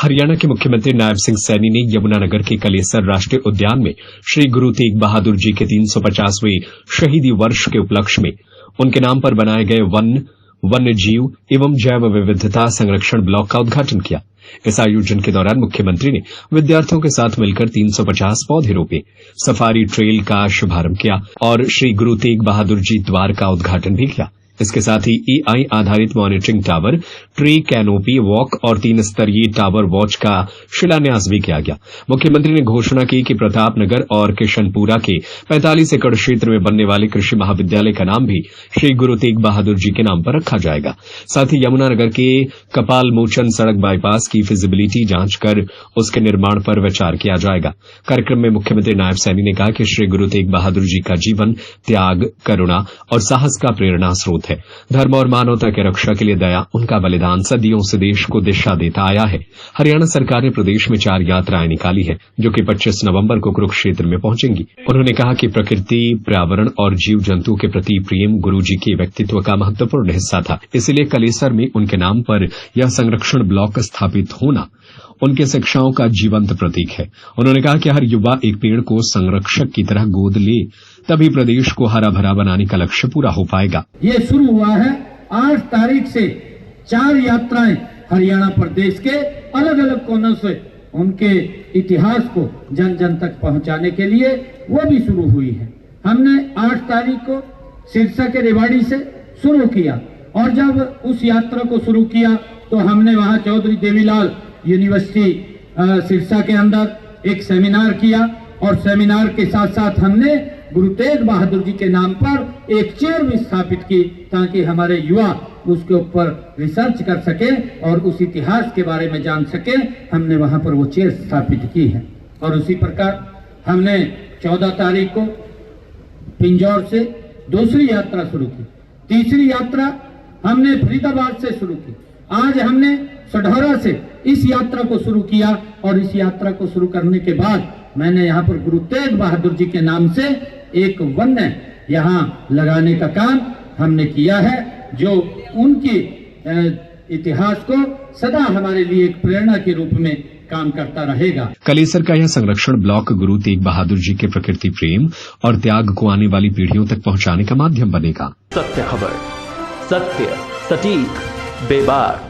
हरियाणा के मुख्यमंत्री नायब सिंह सैनी ने यमुनानगर के कलेसर राष्ट्रीय उद्यान में श्री गुरु तेग बहादुर जी के 350वें शहीदी वर्ष के उपलक्ष्य में उनके नाम पर बनाए गए वन्य जीव एवं जैव विविधता संरक्षण ब्लॉक का उद्घाटन किया। इस आयोजन के दौरान मुख्यमंत्री ने विद्यार्थियों के साथ मिलकर 350 पौधे रोपे, सफारी ट्रेल का शुभारंभ किया और श्री गुरु तेग बहादुर जी द्वार का उद्घाटन भी किया। इसके साथ ही एआई आधारित monitoring tower, tree canopy walk और 3 स्तरीय टावर वॉच का शिलान्यास भी किया गया। मुख्यमंत्री ने घोषणा की कि प्रतापनगर और किशनपुरा के 45 एकड़ क्षेत्र में बनने वाले कृषि महाविद्यालय का नाम भी श्री गुरु तेग बहादुर जी के नाम पर रखा जाएगा। साथ ही यमुनानगर के कपाल मोचन सड़क बाईपास की फिजिबिलिटी जांच कर उसके निर्माण पर विचार किया जाएगा। कार्यक्रम में मुख्यमंत्री नायब सैनी ने कहा कि श्री गुरु तेग बहादुर जी का जीवन त्याग, करुणा और साहस का प्रेरणा स्रोत है। धर्म और मानवता की रक्षा के लिए दया, उनका बलिदान सदियों से देश को दिशा देता आया है। हरियाणा सरकार ने प्रदेश में 4 यात्राएं निकाली है, जो कि 25 नवंबर को कुरुक्षेत्र में पहुंचेंगी। उन्होंने कहा कि प्रकृति, पर्यावरण और जीव जंतु के प्रति प्रेम गुरु जी के व्यक्तित्व का महत्वपूर्ण हिस्सा था। इसलिए कलेसर में उनके नाम पर यह संरक्षण ब्लॉक स्थापित होना उनके शिक्षाओं का जीवंत प्रतीक है। उन्होंने कहा कि हर युवा एक पेड़ को संरक्षक की तरह गोद ले, तभी प्रदेश को हरा भरा बनाने का लक्ष्य पूरा हो पाएगा। ये शुरू हुआ है 8 तारीख से 4 यात्राएं हरियाणा प्रदेश के अलग अलग कोनों से उनके इतिहास को जन जन तक पहुंचाने के लिए वो भी शुरू हुई है। हमने 8 तारीख को सिरसा के रेवाड़ी से शुरू किया और जब उस यात्रा को शुरू किया तो हमने वहां चौधरी देवीलाल यूनिवर्सिटी सिरसा के अंदर एक सेमिनार किया और सेमिनार के साथ साथ हमने गुरु तेग बहादुर जी के नाम पर एक चेयर भी स्थापित की ताकि हमारे युवा उसके ऊपर रिसर्च कर सके और उस इतिहास के बारे में जान सके। हमने वहां पर वो चेयर स्थापित की है और उसी प्रकार हमने 14 तारीख को पिंजौर से दूसरी यात्रा शुरू की। तीसरी यात्रा हमने फरीदाबाद से शुरू की। आज हमने सढौरा से इस यात्रा को शुरू किया और इस यात्रा को शुरू करने के बाद मैंने यहाँ पर गुरु तेग बहादुर जी के नाम से एक वन्य यहाँ लगाने का काम हमने किया है, जो उनकी इतिहास को सदा हमारे लिए एक प्रेरणा के रूप में काम करता रहेगा। कलेसर का यह संरक्षण ब्लॉक गुरु तेग बहादुर जी के प्रकृति प्रेम और त्याग को आने वाली पीढ़ियों तक पहुंचाने का माध्यम बनेगा। सत्य खबर, सत्य, सटीक, बेबाक,